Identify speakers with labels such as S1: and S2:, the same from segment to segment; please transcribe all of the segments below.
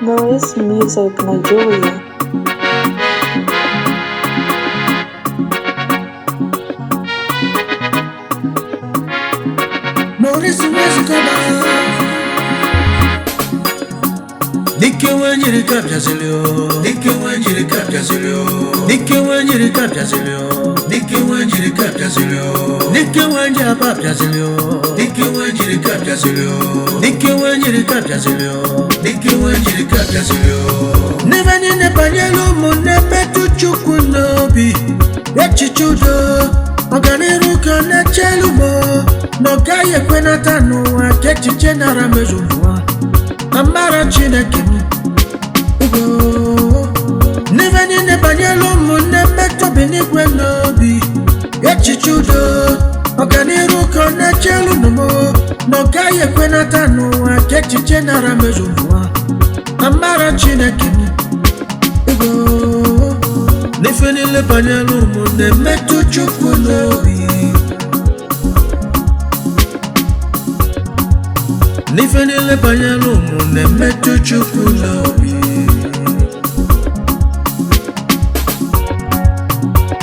S1: Noise Music Nigeria.
S2: Notice music about Nike wanjiri kapja zilio Nike wanjiri kapja zilio Nike wanjiri kapja zilio Nike wanjiri kapja zilio Nike wanja kapja zilio Nike wanjiri kapja zilio Nike wanjiri kapja zilio Nike wanjiri kapja zilio Never nene panyelo mone petu chukunobi Yachichudo Oganiruka na chelumo Nogaye kwena tanu Akechi chenara mezumwa Amara chineke Ugo Niveni nebanyelo mune meto binigwe nobi Yachichudo Oganiruka na chelumo Nogaye kwena tanu Akechi chenara mezumwa Amara chineke Ugo Nifeni lebanyelo mune meto chukunobi Nifenile banyalo mune metu chukulobi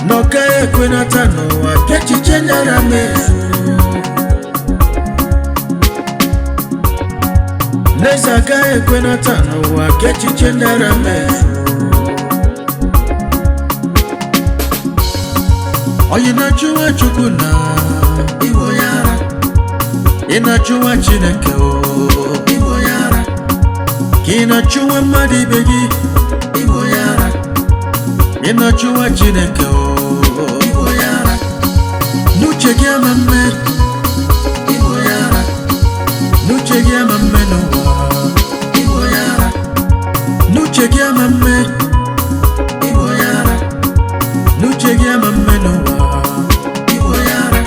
S2: Noka ekwena tano wa kechi chenara mezu Nesaka ekwena tano wa kechi chenara mezu Oyinachuwa chukuna Iwo yara Inachuwa chineke o Iwo yara Kinachuwa madibegi Iwo yara Inachuwa chineke o Iwo yara Nuchegia mame Iwo yara Nuchegia mame noa Iwo yara Nuchegia mame Iwo yara Nuchegia mame noa Iwo yara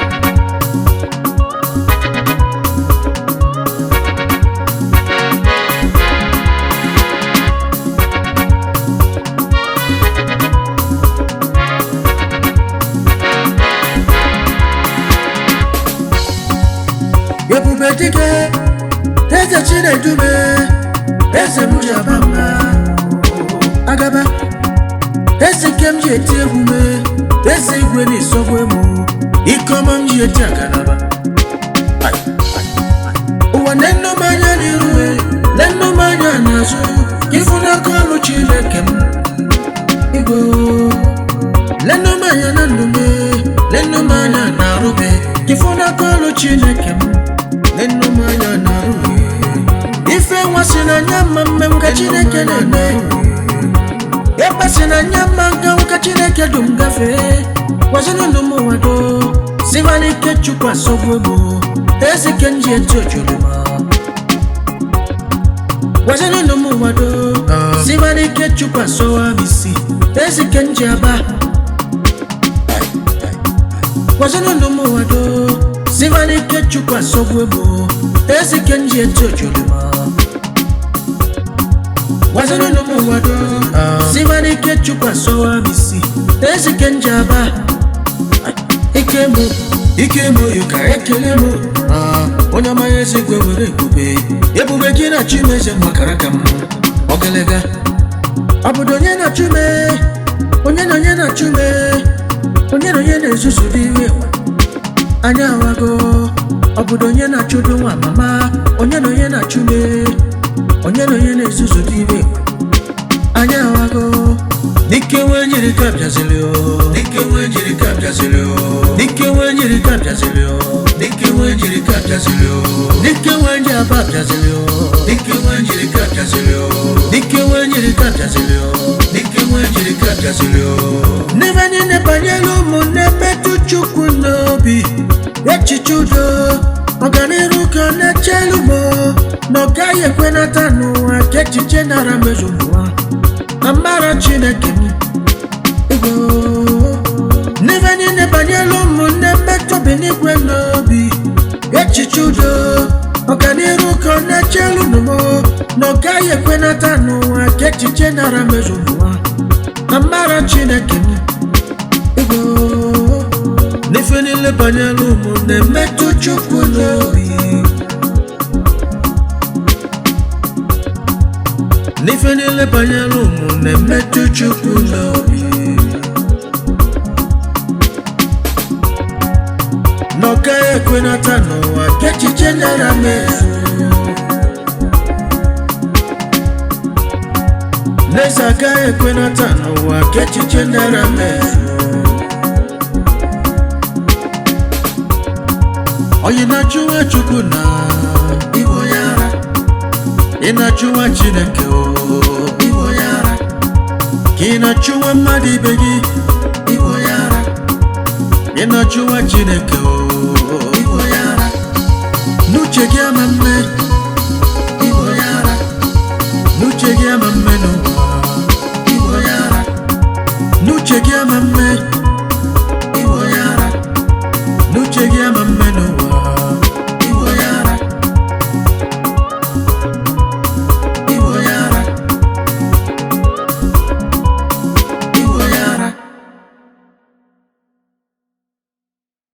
S2: Yebubetike, eze Chinedume, eze Mujabama, Agaba, eze Kemji Etiegume, eze Igweni Sogwemu, Ikoma Mji Etiakanaba. Uwa neno manya niruwe, neno manya nazo, kifuna kolu Chinekem, Igo, neno manya nanume, neno manya narube, kifuna kolu Chinekem. Neno manya na Ife wasina nyama mmenga Chineke nene Yepa sina nyama nga Chineke dungafe Wazino numu wado Sivani kechu kwa sogwebo Ezi kenji eto julima Wazino numu wado Sivani kechu kwa soa misi Ezi kenji aba Wazino numu wado Sivani kechu kwa sogwebo Ezi kenji eto julima Wazano numu wado Sivani kechu kwa soa misi Ezi kenji aba Ikemo yuka ekelemo Onyama yezi gwewere gube Yebube kina chimeze mwakarakamu Ogelega Abudonye na chume Onye na chume Onye zuzu diwewa Anya wago Obodo onye na chudu nwa mama Onye na chume Onye na zuzu diwe Anya wago Nike wanjiri kapja zilio Nike wanjiri kapja zilio Nike wanjiri kapja zilio Nike wanjiri kapja zilio Nike wanja kapja zilio Nike wanjiri kapja zilio Nike wanjiri kapja zilio Nike wanjiri kapja zilio Neva nene panyelo mune petu chukunobi Yachichudo Oganiruka na chelumo Nogaye kwena tanu Akechi chenara mezumwa Amara chineke Ugo Niveni nebanyelo mune meto binigwe nobi Yachichudo Oganiruka na chelumo Nogaye kwena tanu Akechi chenara mezumwa Amara chineke Ugo Nifeni lebanyelo mune meto chukunobi n'ife niile banyere ụmụ na-emetụ Chukwu n'obi n'ọka ekwenata n'ụwa ka echiche dara mezu n'eze aka ekwenata n'ụwa ka echiche dara mezu onye na-achụwa Chukwu na Igbo yara ị na-achụwa Chineke Igbo yara ka ị na-achụwa mmadụ ibe gị Igbo yara ị na-achụwa Chineke Igbo yara n'uche gị ama mme